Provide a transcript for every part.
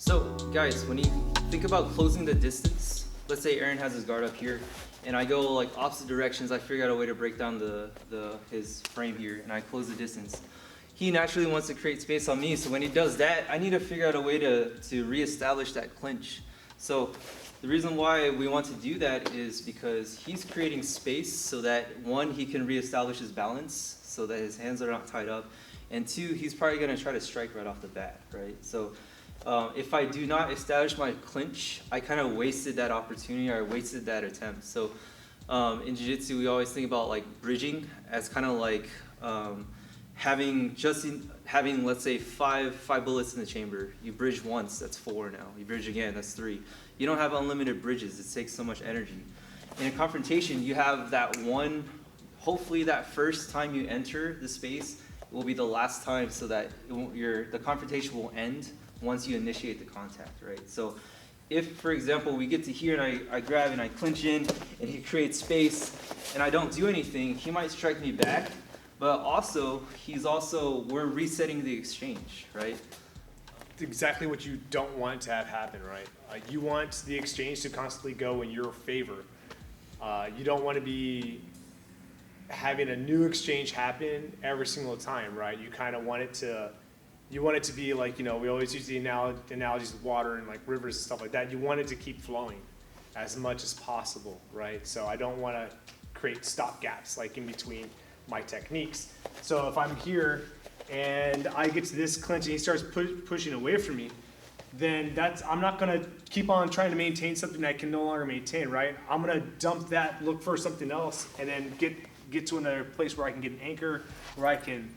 So, guys, when you think about closing the distance, let's say Aaron has his guard up here, and I go like opposite directions. I figure out a way to break down his frame here, and I close the distance. He naturally wants to create space on me, so when he does that, I need to figure out a way to reestablish that clinch. So the reason why we want to do that is because he's creating space so that, one, he can reestablish his balance so that his hands are not tied up, and two, he's probably going to try to strike right off the bat, right? So if I do not establish my clinch, I kind of wasted that opportunity, or I wasted that attempt. So in jiu-jitsu, we always think about like bridging as kind of like having let's say five bullets in the chamber. You bridge once, that's 4 now. You bridge again, that's 3. You don't have unlimited bridges. It takes so much energy. In a confrontation, you have that one. Hopefully, that first time you enter the space will be the last time, so that the confrontation will end once you initiate the contact, right? So if, for example, we get to here and I grab and I clinch in and he creates space and I don't do anything, he might strike me back, but also we're resetting the exchange, right? Exactly what you don't want to have happen, right? You want the exchange to constantly go in your favor. You don't want to be having a new exchange happen every single time, right? You kind of want it to be like, we always use the analogies of water and like rivers and stuff like that. You want it to keep flowing as much as possible, right? So I don't want to create stop gaps like in between my techniques. So if I'm here and I get to this clinch and he starts pushing away from me, then I'm not going to keep on trying to maintain something I can no longer maintain, right? I'm going to dump that, look for something else, and then get to another place where I can get an anchor, where I can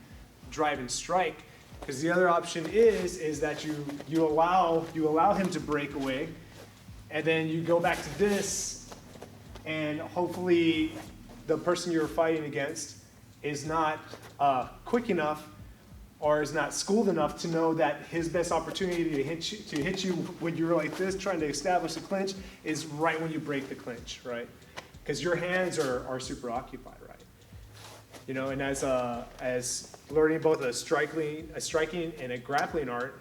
drive and strike. Because the other option is that you allow him to break away, and then you go back to this, and hopefully the person you're fighting against is not quick enough or is not schooled enough to know that his best opportunity to hit you when you're like this, trying to establish a clinch, is right when you break the clinch, right? Because your hands are super occupied, right? And as learning both a striking and a grappling art,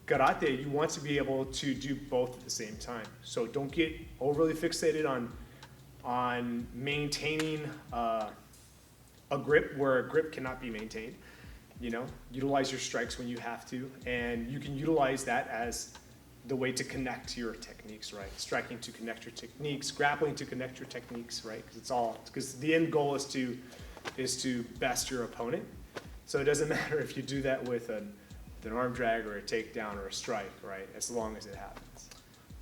karate, you want to be able to do both at the same time. So don't get overly fixated on maintaining a grip where a grip cannot be maintained. Utilize your strikes when you have to, and you can utilize that as the way to connect your techniques, right? Striking to connect your techniques, grappling to connect your techniques, right? Because the end goal is to best your opponent. So it doesn't matter if you do that with an arm drag or a takedown or a strike, right? As long as it happens.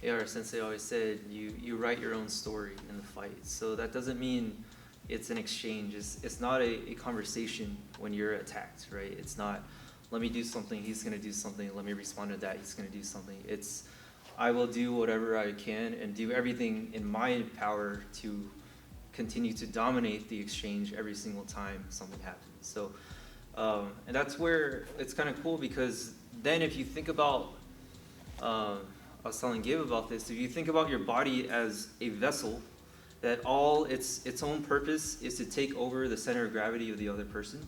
Yeah, our sensei always said you write your own story in the fight. So that doesn't mean it's an exchange. It's not a conversation when you're attacked, right? It's not, let me do something, he's going to do something, let me respond to that, he's going to do something. It's, I will do whatever I can and do everything in my power to continue to dominate the exchange every single time something happens. So, and that's where it's kind of cool, because then if you think about, I was telling Gabe about this, if you think about your body as a vessel, that all its own purpose is to take over the center of gravity of the other person,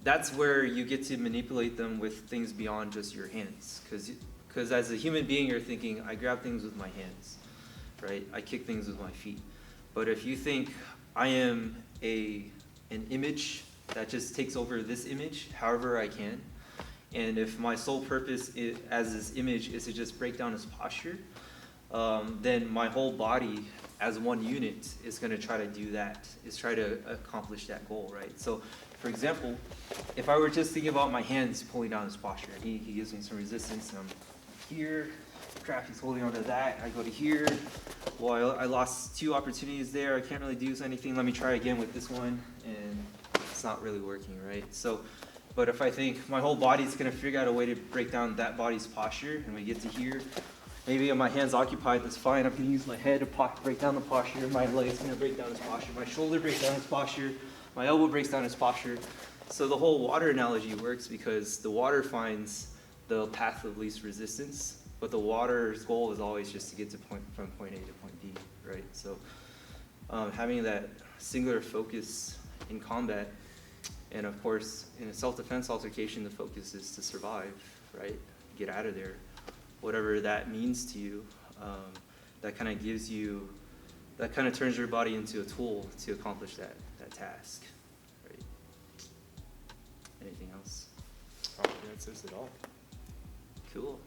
that's where you get to manipulate them with things beyond just your hands. Because as a human being, you're thinking, I grab things with my hands, right? I kick things with my feet. But if you think I am an image that just takes over this image however I can, and if my sole purpose as this image is to just break down his posture, then my whole body as one unit is going to try to do that, is try to accomplish that goal, right? So, for example, if I were just thinking about my hands pulling down his posture, he gives me some resistance, and I'm here, crap, he's holding onto that, I go to here, well, I lost 2 opportunities there, I can't really do anything, let me try again with this one, and it's not really working, right? So, but if I think my whole body's going to figure out a way to break down that body's posture, and we get to here, maybe my hand's occupied, that's fine, I'm going to use my head to break down the posture, my leg's going to break down his posture, my shoulder breaks down his posture, my elbow breaks down his posture. So the whole water analogy works because the water finds the path of least resistance, but the water's goal is always just to get from point A to point B, right? So having that singular focus in combat, and of course in a self-defense altercation, the focus is to survive, right? get out of there, whatever that means to you. That kind of gives you, that kind of turns your body into a tool to accomplish that task, right? Anything else? I don't think that says it all. Cool.